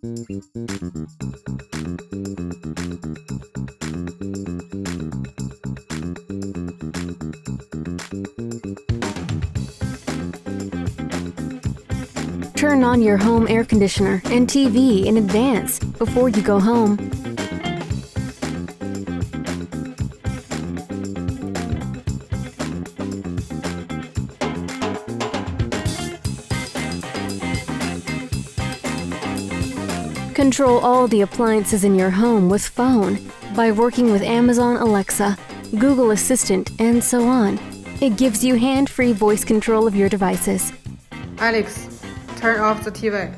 Turn on your home air conditioner and TV in advance before you go home. Control all the appliances in your home with phone by working with Amazon Alexa, Google Assistant, and so on. It gives you hand-free voice control of your devices. Alex, turn off the TV.